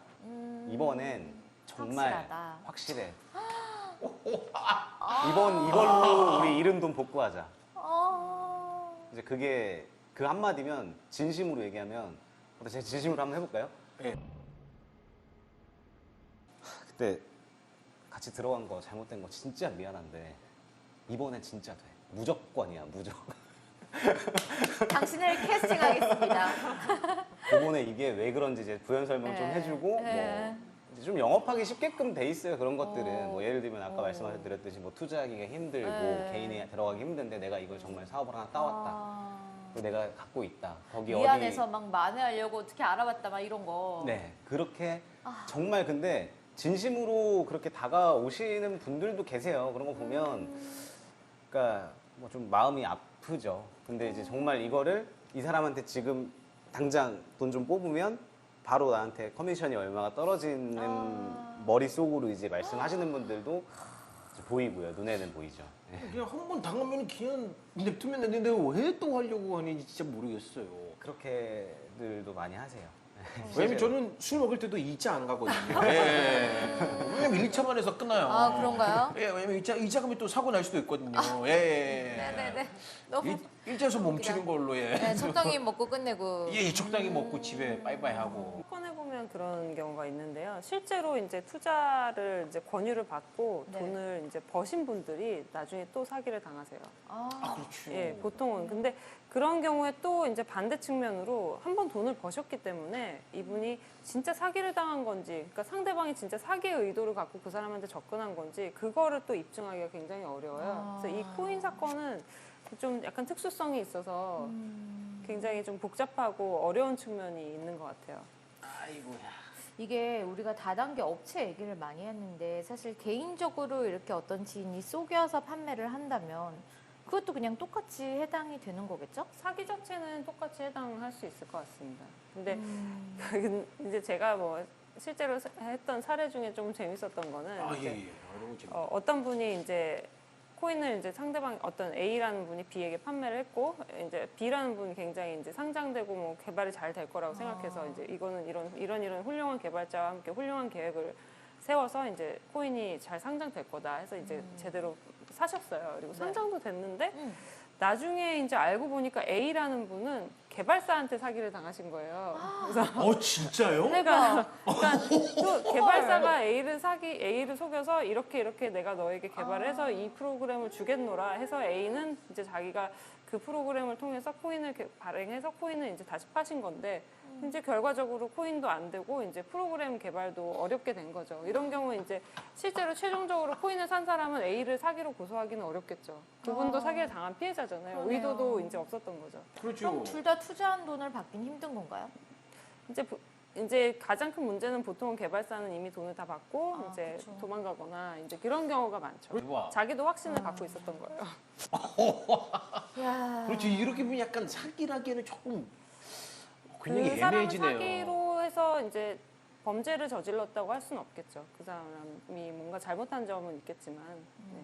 이번엔 정말 확실하다. 확실해. 이걸로 우리 잃은 돈 복구하자. 이제 그게 그 한마디면 진심으로 얘기하면 제가 진심으로 한번 해볼까요? 네. 그때 같이 들어간 거 잘못된 거 진짜 미안한데 이번엔 진짜 돼. 무조건이야 무조건. 당신을 캐스팅하겠습니다. 이번에 이게 왜 그런지 이제 부연 설명 좀 네. 해주고 네. 뭐 이제 좀 영업하기 쉽게끔 돼 있어요 그런 것들은. 어. 뭐 예를 들면 아까 어. 말씀드렸듯이 뭐 투자하기가 힘들고 네. 개인이 들어가기 힘든데 내가 이걸 정말 사업을 하나 따왔다. 아, 또 내가 갖고 있다. 거기 미안해서 막 만회하려고 어떻게 알아봤다 막 이런 거. 네, 그렇게 아. 정말 근데 진심으로 그렇게 다가오시는 분들도 계세요. 그런 거 보면, 그러니까 뭐 좀 마음이 아프죠. 근데 이제 정말 이거를 이 사람한테 지금 당장 돈 좀 뽑으면 바로 나한테 커미션이 얼마가 떨어지는 머릿속으로 이제 말씀하시는 분들도 이제 보이고요. 눈에는 보이죠. 네. 그냥 한 번 당하면 그냥 냅두면 되는데 왜 또 하려고 하는지 진짜 모르겠어요. 그렇게들도 많이 하세요. 왜냐면 저는 술 먹을 때도 2차 안 가거든요. 예. 왜냐면 1차만 해서 끝나요. 아, 그런가요? 예, 왜냐면 2차 가면 또 사고 날 수도 있거든요. 예. 네네네. 너무 1차에서 멈추는 걸로, 예. 네, 적당히 먹고 끝내고. 예, 적당히 먹고 집에 빠이빠이 하고. 꺼내보면 그런 경우가 있는데요. 실제로 이제 투자를 이제 권유를 받고 네. 돈을 이제 버신 분들이 나중에 또 사기를 당하세요. 아, 그렇죠. 예, 보통은. 근데 그런 경우에 또 이제 반대 측면으로 한 번 돈을 버셨기 때문에 이분이 진짜 사기를 당한 건지, 그러니까 상대방이 진짜 사기의 의도를 갖고 그 사람한테 접근한 건지, 그거를 또 입증하기가 굉장히 어려워요. 그래서 이 코인 사건은 좀 약간 특수성이 있어서 굉장히 좀 복잡하고 어려운 측면이 있는 것 같아요. 아이고야. 이게 우리가 다단계 업체 얘기를 많이 했는데 사실 개인적으로 이렇게 어떤 지인이 속여서 판매를 한다면 그것도 그냥 똑같이 해당이 되는 거겠죠? 사기 자체는 똑같이 해당할 수 있을 것 같습니다. 근데 이제 제가 뭐 실제로 했던 사례 중에 좀 재밌었던 거는 아, 이제 예, 예. 너무 재밌다. 어떤 분이 이제 코인을 이제 상대방 어떤 A라는 분이 B에게 판매를 했고 이제 B라는 분이 굉장히 이제 상장되고 뭐 개발이 잘 될 거라고 생각해서 이제 이거는 이런 훌륭한 개발자와 함께 훌륭한 계획을 세워서 이제 코인이 잘 상장될 거다 해서 이제 제대로 사셨어요. 그리고 상장도 됐는데 나중에 이제 알고 보니까 A라는 분은 개발사한테 사기를 당하신 거예요. 그래서 진짜요? 그러니까 또 개발사가 A를 속여서 이렇게 내가 너에게 개발을 해서 이 프로그램을 주겠노라 해서 A는 이제 자기가 그 프로그램을 통해서 코인을 발행해서 코인을 이제 다시 파신 건데 이제 결과적으로 코인도 안 되고 이제 프로그램 개발도 어렵게 된 거죠. 이런 경우 이제 실제로 최종적으로 코인을 산 사람은 A를 사기로 고소하기는 어렵겠죠. 그분도 사기를 당한 피해자잖아요. 그러네요. 의도도 이제 없었던 거죠. 그렇죠. 그럼 둘 다 투자한 돈을 받긴 힘든 건가요? 이제 가장 큰 문제는 보통은 개발사는 이미 돈을 다 받고 아, 이제 그쵸. 도망가거나 이제 그런 경우가 많죠. 대박. 자기도 확신을 갖고 있었던 거예요. 야. 그렇죠. 이렇게 보면 약간 사기라기에는 조금 굉장히 그 사람을 애매해지네요. 사기로 해서 이제 범죄를 저질렀다고 할 수는 없겠죠. 그 사람이 뭔가 잘못한 점은 있겠지만. 네.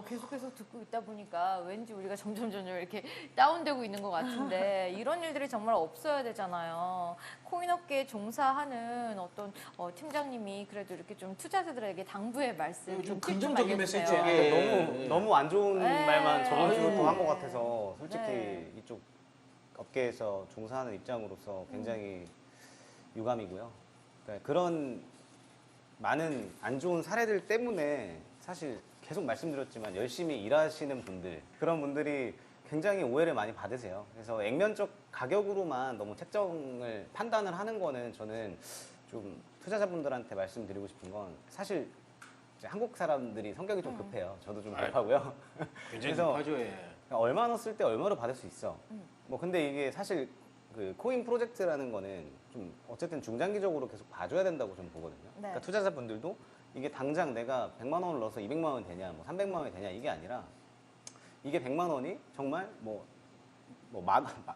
계속해서 듣고 있다 보니까 왠지 우리가 점점 이렇게 다운되고 있는 것 같은데 이런 일들이 정말 없어야 되잖아요. 코인업계에 종사하는 어떤 팀장님이 그래도 이렇게 좀 투자자들에게 당부의 말씀 좀 팁좀 긍정적인 알려주세요. 메시지. 아, 예. 너무 안 좋은 네. 말만 저번 아유. 주부터 한 것 같아서 솔직히 네. 이쪽 업계에서 종사하는 입장으로서 굉장히 유감이고요. 그러니까 그런 많은 안 좋은 사례들 때문에 사실 계속 말씀드렸지만 열심히 일하시는 분들 그런 분들이 굉장히 오해를 많이 받으세요. 그래서 액면적 가격으로만 너무 책정을 판단을 하는 거는 저는 좀 투자자분들한테 말씀드리고 싶은 건 사실 이제 한국 사람들이 성격이 좀 급해요. 저도 좀 급하고요. 굉장히 그래서 급하죠. 예. 얼마 넣었을 때 얼마로 받을 수 있어. 뭐 근데 이게 사실 그 코인 프로젝트라는 거는 좀 어쨌든 중장기적으로 계속 봐줘야 된다고 저는 보거든요. 네. 그러니까 투자자분들도 이게 당장 내가 100만 원을 넣어서 200만 원 되냐, 뭐 300만 원이 되냐 이게 아니라 이게 100만 원이 정말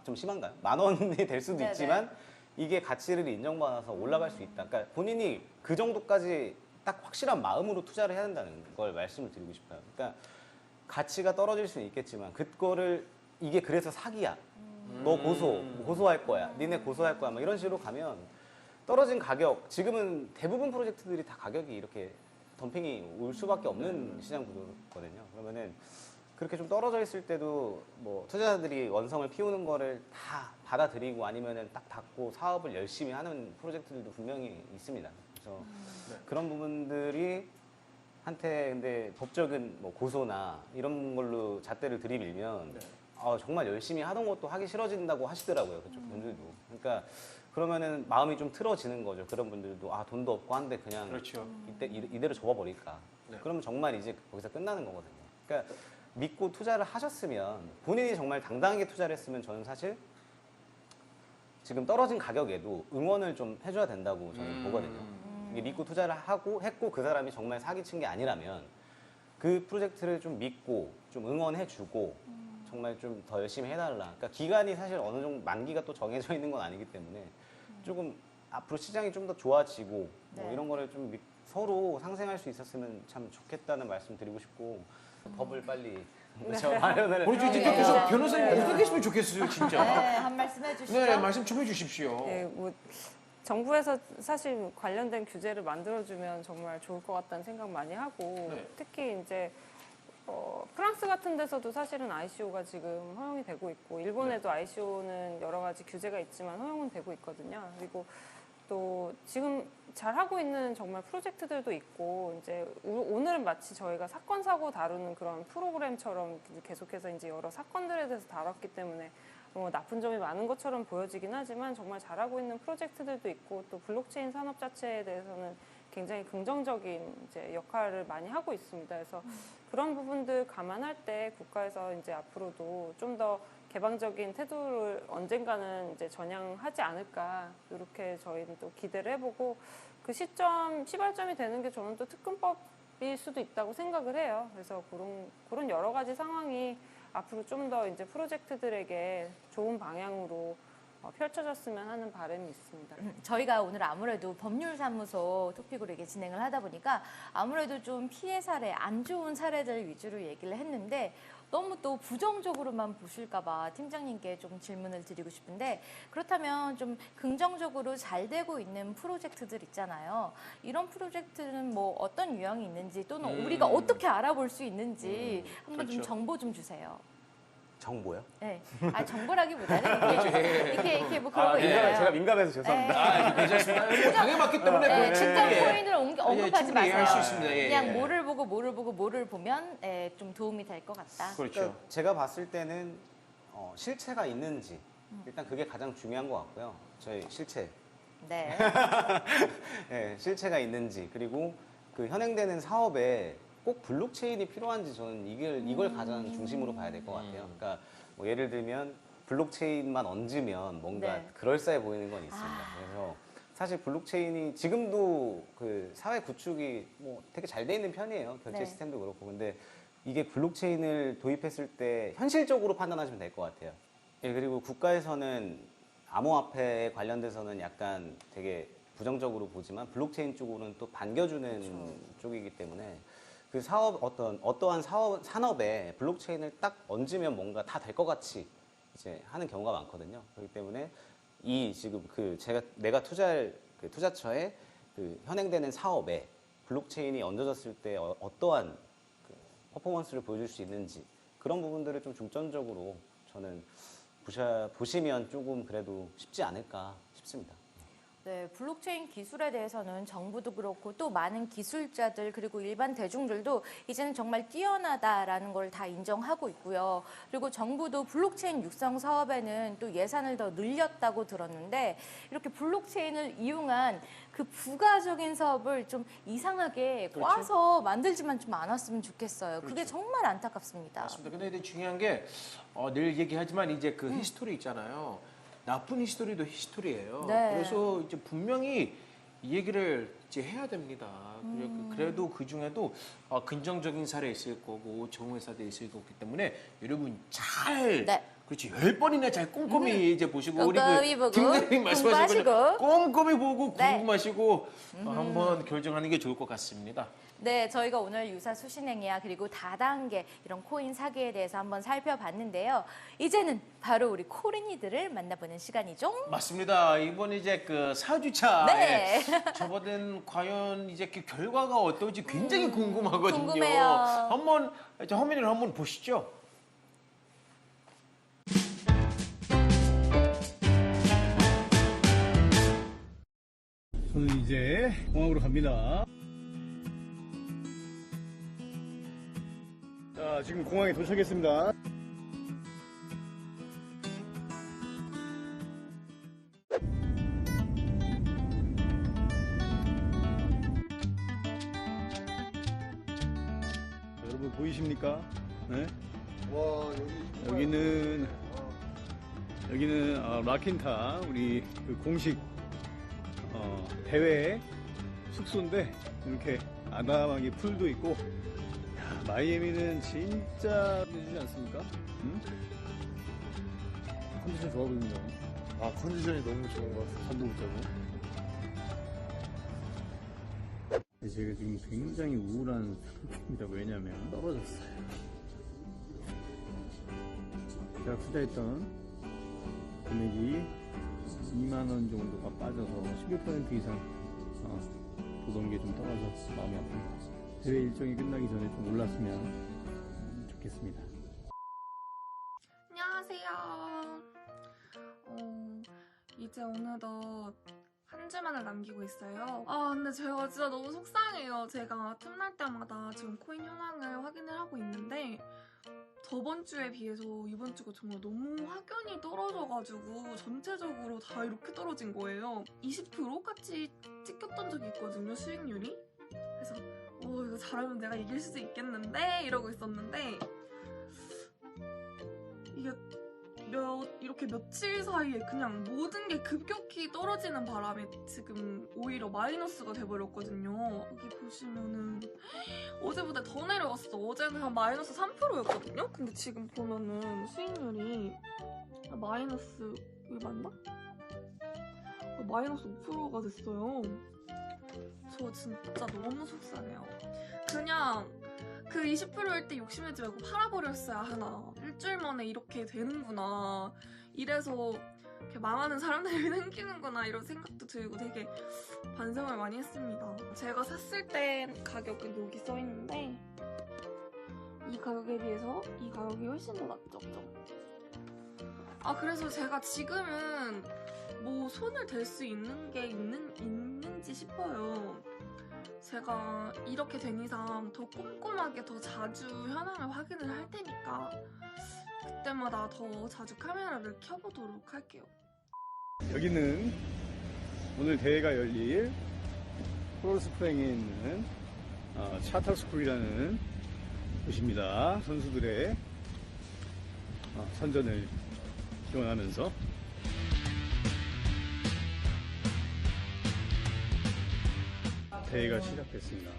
좀 심한가요? 만 원이 될 수도 네네. 있지만 이게 가치를 인정받아서 올라갈 수 있다. 그러니까 본인이 그 정도까지 딱 확실한 마음으로 투자를 해야 된다는 걸 말씀을 드리고 싶어요. 그러니까 가치가 떨어질 수는 있겠지만 그거를 이게 그래서 사기야. 너 고소할 거야. 니네 고소할 거야. 막 이런 식으로 가면 떨어진 가격, 지금은 대부분 프로젝트들이 다 가격이 이렇게 덤핑이 올 수밖에 없는 시장 구조거든요. 그러면은 그렇게 좀 떨어져 있을 때도 뭐 투자자들이 원성을 피우는 거를 다 받아들이고 아니면은 딱 닫고 사업을 열심히 하는 프로젝트들도 분명히 있습니다. 그래서 그런 부분들이 한테 근데 법적인 뭐 고소나 이런 걸로 잣대를 들이밀면 정말 열심히 하던 것도 하기 싫어진다고 하시더라고요. 그쪽 분들도. 그러니까 그러면은 마음이 좀 틀어지는 거죠. 그런 분들도 돈도 없고 한데 그냥 그렇죠. 이대로 접어버릴까. 네. 그러면 정말 이제 거기서 끝나는 거거든요. 그러니까 믿고 투자를 하셨으면 본인이 정말 당당하게 투자를 했으면 저는 사실 지금 떨어진 가격에도 응원을 좀 해줘야 된다고 저는 보거든요. 이게 믿고 투자를 했고 그 사람이 정말 사기친 게 아니라면 그 프로젝트를 좀 믿고 좀 응원해주고 정말 좀 더 열심히 해달라. 그러니까 기간이 사실 어느 정도 만기가 또 정해져 있는 건 아니기 때문에 조금 앞으로 시장이 좀 더 좋아지고 뭐 네. 이런 거를 좀 서로 상생할 수 있었으면 참 좋겠다는 말씀 드리고 싶고 법을 빨리 마련을 우리 네. 뒤에서 네. 변호사님 네. 어떻게 했으면 좋겠어요, 진짜. 네, 한 말씀 해주시죠. 네, 말씀 좀 해주십시오. 예, 뭐 정부에서 사실 관련된 규제를 만들어주면 정말 좋을 것 같다는 생각 많이 하고 네. 특히 이제 프랑스 같은 데서도 사실은 ICO가 지금 허용이 되고 있고 일본에도 ICO는 여러 가지 규제가 있지만 허용은 되고 있거든요. 그리고 또 지금 잘 하고 있는 정말 프로젝트들도 있고 이제 오늘은 마치 저희가 사건 사고 다루는 그런 프로그램처럼 계속해서 이제 여러 사건들에 대해서 다뤘기 때문에 나쁜 점이 많은 것처럼 보여지긴 하지만 정말 잘하고 있는 프로젝트들도 있고 또 블록체인 산업 자체에 대해서는 굉장히 긍정적인 이제 역할을 많이 하고 있습니다. 그래서 그런 부분들 감안할 때 국가에서 이제 앞으로도 좀 더 개방적인 태도를 언젠가는 이제 전향하지 않을까 이렇게 저희는 또 기대를 해보고 그 시발점이 되는 게 저는 또 특근법일 수도 있다고 생각을 해요. 그래서 그런 여러 가지 상황이 앞으로 좀 더 이제 프로젝트들에게 좋은 방향으로 펼쳐졌으면 하는 바람이 있습니다. 저희가 오늘 아무래도 법률사무소 토픽으로 이렇게 진행을 하다 보니까 아무래도 좀 피해 사례, 안 좋은 사례들 위주로 얘기를 했는데 너무 또 부정적으로만 보실까봐 팀장님께 좀 질문을 드리고 싶은데 그렇다면 좀 긍정적으로 잘 되고 있는 프로젝트들 있잖아요. 이런 프로젝트는 뭐 어떤 유형이 있는지 또는 우리가 어떻게 알아볼 수 있는지 한번 좀 그렇죠. 정보 좀 주세요. 정보요? 네. 정보라기보다는 이렇게 뭐 그런 거 네. 있잖아요. 제가 민감해서 죄송합니다. 괜찮습니다. 뭐 당해봤기 때문에 네, 그건 특정 충분히, 코인을 언급하지 충분히 마세요. 이해할 수 있습니다. 예, 그냥 예. 뭐를 보면 좀 도움이 될 것 같다. 그렇죠. 그러니까 제가 봤을 때는 실체가 있는지 일단 그게 가장 중요한 것 같고요. 저희 실체, 네. 네, 실체가 있는지 그리고 그 현행되는 사업에 꼭 블록체인이 필요한지 저는 이걸 가장 중심으로 봐야 될 것 같아요. 그러니까 뭐 예를 들면 블록체인만 얹으면 뭔가 네. 그럴싸해 보이는 건 있습니다. 그래서 사실 블록체인이 지금도 그 사회 구축이 뭐 되게 잘 돼 있는 편이에요. 결제 네. 시스템도 그렇고. 근데 이게 블록체인을 도입했을 때 현실적으로 판단하시면 될 것 같아요. 예, 그리고 국가에서는 암호화폐에 관련돼서는 약간 되게 부정적으로 보지만 블록체인 쪽으로는 또 반겨주는 쪽이기 때문에 그 사업 어떠한 산업에 블록체인을 딱 얹으면 뭔가 다 될 것 같이 이제 하는 경우가 많거든요. 그렇기 때문에 지금 내가 투자할 그 투자처에 그 현행되는 사업에 블록체인이 얹어졌을 때 어떠한 그 퍼포먼스를 보여줄 수 있는지 그런 부분들을 좀 중점적으로 저는 보시면 조금 그래도 쉽지 않을까 싶습니다. 네, 블록체인 기술에 대해서는 정부도 그렇고 또 많은 기술자들 그리고 일반 대중들도 이제는 정말 뛰어나다라는 걸 다 인정하고 있고요. 그리고 정부도 블록체인 육성 사업에는 또 예산을 더 늘렸다고 들었는데 이렇게 블록체인을 이용한 그 부가적인 사업을 좀 이상하게 그렇죠. 꽈서 만들지만 좀 않았으면 좋겠어요. 그게 정말 안타깝습니다. 맞습니다. 근데 이제 중요한 게 늘 얘기하지만 이제 그 히스토리 있잖아요. 나쁜 히스토리도 히스토리예요. 네. 그래서 이제 분명히 이 얘기를 이제 해야 됩니다. 그래도 그 중에도 긍정적인 사례 있을 거고 좋은 사례 있을 거기 때문에 여러분 잘 네. 그렇지 10번이나 잘 꼼꼼히 이제 보시고 우리 꼼꼼히 보고, 팀장님 말씀하신 거 공부하시고. 꼼꼼히 보고 네. 궁금하시고 한번 결정하는 게 좋을 것 같습니다. 네, 저희가 오늘 유사 수신행위야 그리고 다단계 이런 코인 사기에 대해서 한번 살펴봤는데요. 이제는 바로 우리 코린이들을 만나보는 시간이죠. 맞습니다. 이번 이제 그 4주차 네. 저번엔 과연 이제 그 결과가 어떨지 굉장히 궁금하거든요. 궁금해요. 한번 화면을 한번 보시죠. 저는 이제 공항으로 갑니다. 자, 지금 공항에 도착했습니다. 여러분 보이십니까? 네? 와 여기는 라킨타 우리 그 공식 대회 숙소인데 이렇게 아담하게 풀도 있고 야, 마이애미는 진짜 해주지 않습니까? 응? 컨디션 좋아 보입니다. 아 컨디션이 너무 좋은 것 같아요. 잠도 못 자고. 제가 지금 굉장히 우울한 상태입니다. 왜냐면 떨어졌어요. 제가 투자했던 금액이 2만 원 정도가 빠져서 11% 이상 보던 게 좀 떨어져서 마음이 아픕니다. 대회 일정이 끝나기 전에 좀 올랐으면 좋겠습니다. 안녕하세요. 이제 어느덧 한 주만을 남기고 있어요. 근데 제가 진짜 너무 속상해요. 제가 틈날 때마다 지금 코인 현황을 확인을 하고 있는데 저번 주에 비해서 이번 주가 정말 너무 확연히 떨어져가지고 전체적으로 다 이렇게 떨어진 거예요. 20%까지 찍혔던 적이 있거든요, 수익률이. 그래서 이거 잘하면 내가 이길 수도 있겠는데 이러고 있었는데 이게 이렇게 며칠 사이에 그냥 모든 게 급격히 떨어지는 바람에 지금 오히려 마이너스가 돼버렸거든요. 여기 보시면은 어제보다 더 내려갔어. 어제는 한 마이너스 3%였거든요. 근데 지금 보면은 수익률이 마이너스 이게 맞나? 마이너스 5%가 됐어요. 저 진짜 너무 속상해요. 그냥 그 20%일 때 욕심내지 말고 팔아버렸어야 하나. 일주일 만에 이렇게 되는구나. 이래서 이렇게 망하는 사람들이 생기는구나 이런 생각도 들고 되게 반성을 많이 했습니다. 제가 샀을 때 가격은 여기 써있는데 이 가격에 비해서 이 가격이 훨씬 더 낮죠? 그래서 제가 지금은 뭐 손을 댈 수 있는 게 있는지 싶어요. 제가 이렇게 된 이상 더 꼼꼼하게 더 자주 현황을 확인을 할 테니까 그때마다 더 자주 카메라를 켜보도록 할게요. 여기는 오늘 대회가 열릴 콜로스프링에 있는 차터스쿨이라는 곳입니다. 선수들의 선전을 기원하면서 대회가 시작됐습니다.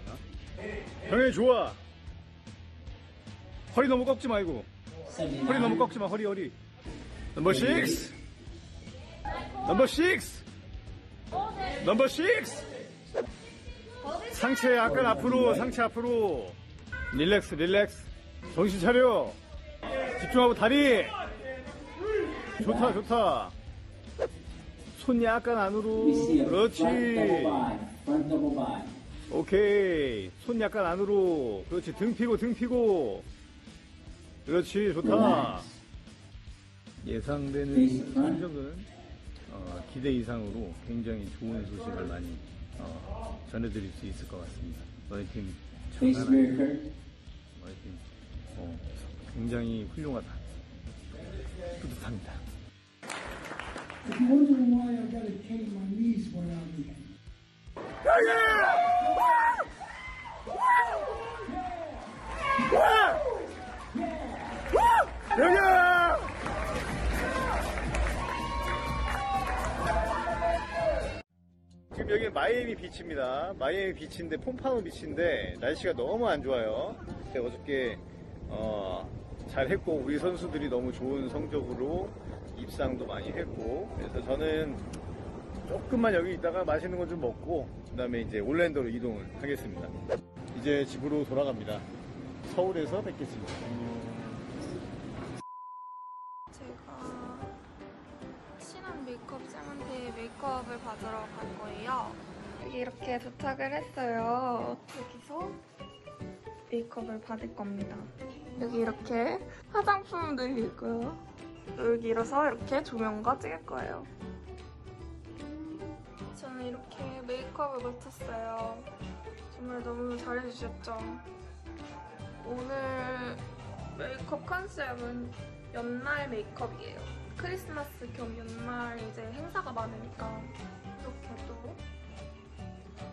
형님 좋아. 허리 너무 꺾지 말고. 허리 너무 꺾지 마. 허리. 넘버 6. 넘버 6. 상체 약간 앞으로. 상체 앞으로. 릴렉스. 정신 차려. 집중하고 다리. 좋다. 손 약간 안으로. 그렇지. 오케이. 손 약간 안으로. 그렇지. 등 피고. 그렇지. 좋다. 예상되는 성적은 기대 이상으로 굉장히 좋은 소식을 많이 전해드릴 수 있을 것 같습니다. 너희 팀 장난 아니야. 너희 팀 굉장히 훌륭하다. 뿌듯합니다. If you're wondering why I dedicate my knees when I'm in. 지금 여기는 마이애미 비치입니다. 마이애미 비치인데 폼파노 비치인데 날씨가 너무 안 좋아요. 어저께 잘했고 우리 선수들이 너무 좋은 성적으로 입상도 많이 했고 그래서 저는 조금만 여기 있다가 맛있는 거 좀 먹고 그 다음에 이제 올랜도로 이동을 하겠습니다. 이제 집으로 돌아갑니다. 서울에서 뵙겠습니다. 제가 친한 메이크업 쌤한테 메이크업을 받으러 갈 거예요. 여기 이렇게 도착을 했어요. 여기서 메이크업을 받을 겁니다. 여기 이렇게 화장품들이 있고요. 여기 일어서 이렇게 조명과 찍을 거예요. 저는 이렇게 메이크업을 맡았어요. 정말 너무 잘해주셨죠? 오늘 메이크업 컨셉은 연말 메이크업이에요. 크리스마스 겸 연말 이제 행사가 많으니까 이렇게 또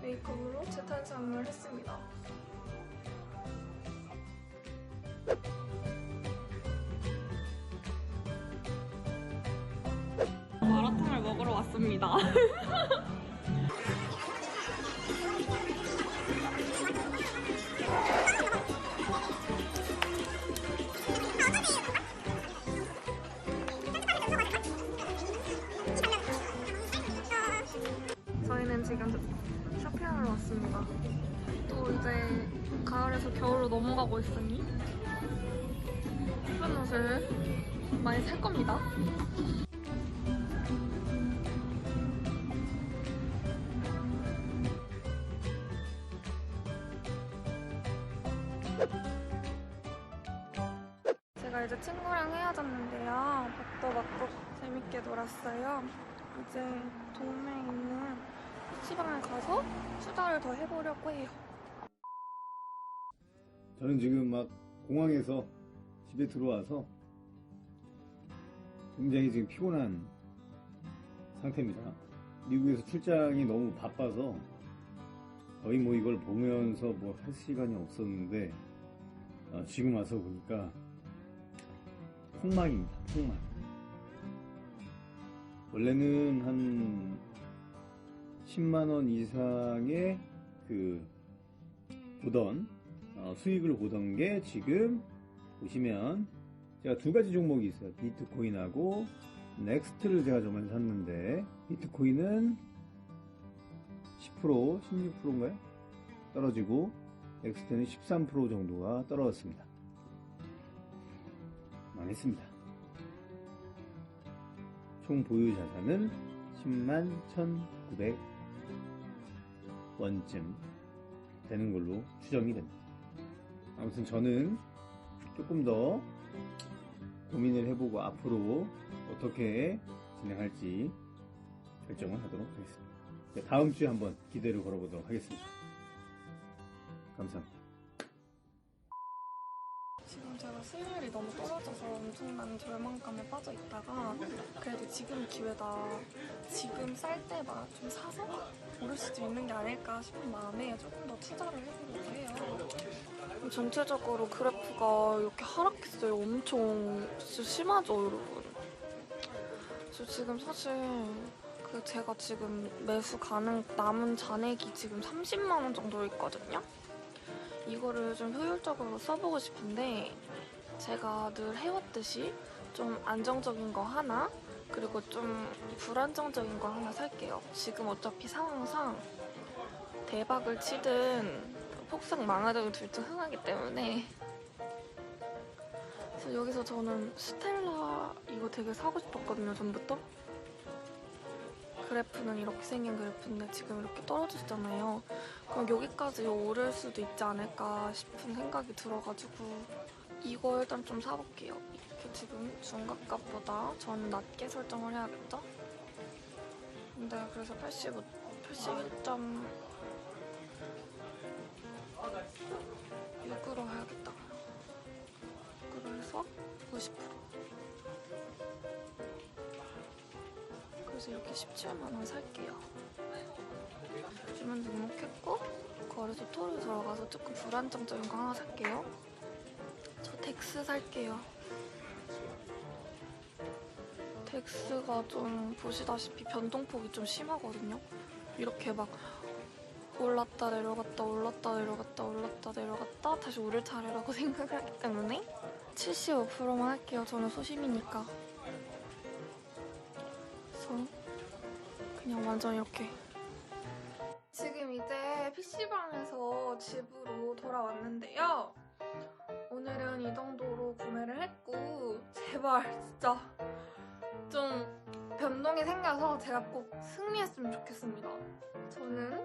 메이크업으로 재탄생을 했습니다. 마라탕을 먹으러 왔습니다. 저희는 지금 쇼핑하러 왔습니다. 또 이제 가을에서 겨울로 넘어가고 있으니 예쁜 옷을 많이 살 겁니다. 제가 이제 친구랑 헤어졌는데요. 밥도 먹고 재밌게 놀았어요. 이제 동네에 있는 PC방을 가서 투자를 더 해보려고 해요. 저는 지금 막 공항에서 집에 들어와서 굉장히 지금 피곤한 상태입니다. 미국에서 출장이 너무 바빠서 거의 뭐 이걸 보면서 뭐 할 시간이 없었는데 지금 와서 보니까 폭망입니다. 폭망. 원래는 한 10만원 이상의 수익을 보던 게 지금 보시면 제가 두 가지 종목이 있어요. 비트코인하고 넥스트를 제가 저번에 샀는데 비트코인은 10%, 16%인가요? 떨어지고 넥스트는 13% 정도가 떨어졌습니다. 망했습니다. 총 보유 자산은 10만 1,900원쯤 되는 걸로 추정이 됩니다. 아무튼 저는 조금 더 고민을 해보고 앞으로 어떻게 진행할지 결정을 하도록 하겠습니다. 다음 주에 한번 기대를 걸어보도록 하겠습니다. 감사합니다. 지금 제가 수익률이 너무 떨어져서 엄청난 절망감에 빠져 있다가 그래도 지금 기회다. 지금 쌀 때 막 좀 사서 오를 수도 있는 게 아닐까 싶은 마음에 조금 더 투자를 해보려고 해요. 전체적으로 그래프가 이렇게 하락했어요. 엄청 진짜 심하죠, 여러분. 저 지금 사실 제가 지금 매수 가능 남은 잔액이 지금 30만 원 정도 있거든요. 이거를 좀 효율적으로 써보고 싶은데 제가 늘 해왔듯이 좀 안정적인 거 하나 그리고 좀 불안정적인 거 하나 살게요. 지금 어차피 상황상 대박을 치든 폭삭 망하든 둘 중 하나이기 때문에 그래서 여기서 저는 스텔라 이거 되게 사고 싶었거든요, 전부터. 그래프는 이렇게 생긴 그래프인데 지금 이렇게 떨어졌잖아요. 그럼 여기까지 오를 수도 있지 않을까 싶은 생각이 들어가지고 이거 일단 좀 사볼게요. 이렇게 지금 중간값보다 저는 낮게 설정을 해야겠죠? 근데 그래서 81.6으로 해야겠다. 그래서 50%. 그래서 이렇게 17만 원 살게요. 주문 등록했고 거래소 토로 들어가서 조금 불안정적인 거 하나 살게요. 저 덱스 살게요. 덱스가 좀 보시다시피 변동폭이 좀 심하거든요. 이렇게 막 올랐다 내려갔다 올랐다 내려갔다 올랐다 내려갔다 다시 오를 차례라고 생각하기 때문에 75%만 할게요. 저는 소심이니까. 그래서 그냥 완전 이렇게. 지금 이제 PC방에서 집으로 돌아왔는데요. 오늘은 이 정도로 구매를 했고 제발 진짜 좀 변동이 생겨서 제가 꼭 승리했으면 좋겠습니다. 저는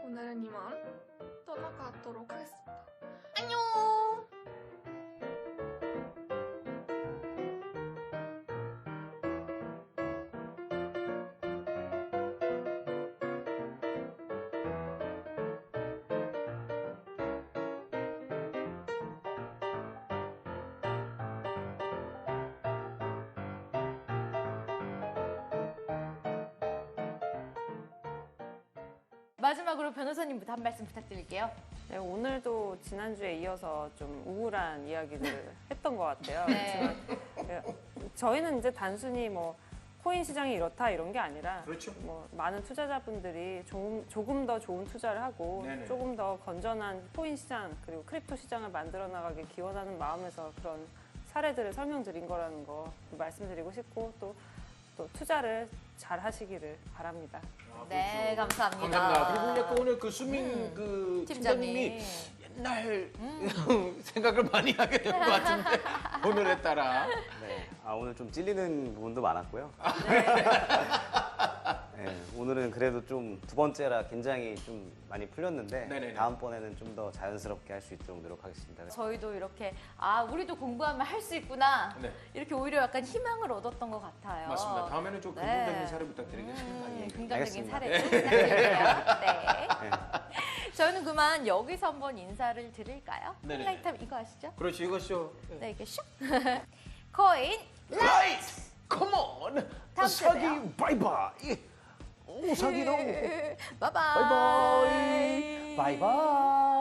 오늘은 이만 떠나가도록 하겠습니다. 안녕! 마지막으로 변호사님부터 한 말씀 부탁드릴게요. 네, 오늘도 지난주에 이어서 좀 우울한 이야기를 했던 것 같아요. 네. 그렇지만 저희는 이제 단순히 뭐 코인 시장이 이렇다 이런 게 아니라 그렇죠. 뭐 많은 투자자분들이 조금 더 좋은 투자를 하고 네네. 조금 더 건전한 코인 시장 그리고 크립토 시장을 만들어 나가길 기원하는 마음에서 그런 사례들을 설명드린 거라는 거 말씀드리고 싶고 또 투자를 잘 하시기를 바랍니다. 네, 감사합니다. 감사합니다. 그리고 약간 오늘 그 수민 그 팀장님이 옛날 생각을 많이 하게 된 것 같은데 오늘에 따라. 네. 오늘 좀 찔리는 부분도 많았고요. 네, 오늘은 그래도 좀 두 번째라 긴장이 좀 많이 풀렸는데 네네네. 다음번에는 좀 더 자연스럽게 할 수 있도록 노력하겠습니다. 저희도 이렇게 우리도 공부하면 할 수 있구나 네. 이렇게 오히려 약간 희망을 얻었던 것 같아요. 맞습니다. 다음에는 좀 네. 긍정적인 사례 부탁드리겠습니다. 예. 긍정적인 알겠습니다. 사례도 부탁드릴게요. 네. 네. 저는 그만 여기서 한번 인사를 드릴까요? 네네네. 플라이탑 이거 아시죠? 그렇지 이것이요. 네, 이렇게 슉 코인 라이트! 컴온! 다음 사기 주에요. 바이바이! 오 사기로! 바이바이. 바이바이! 바이바이!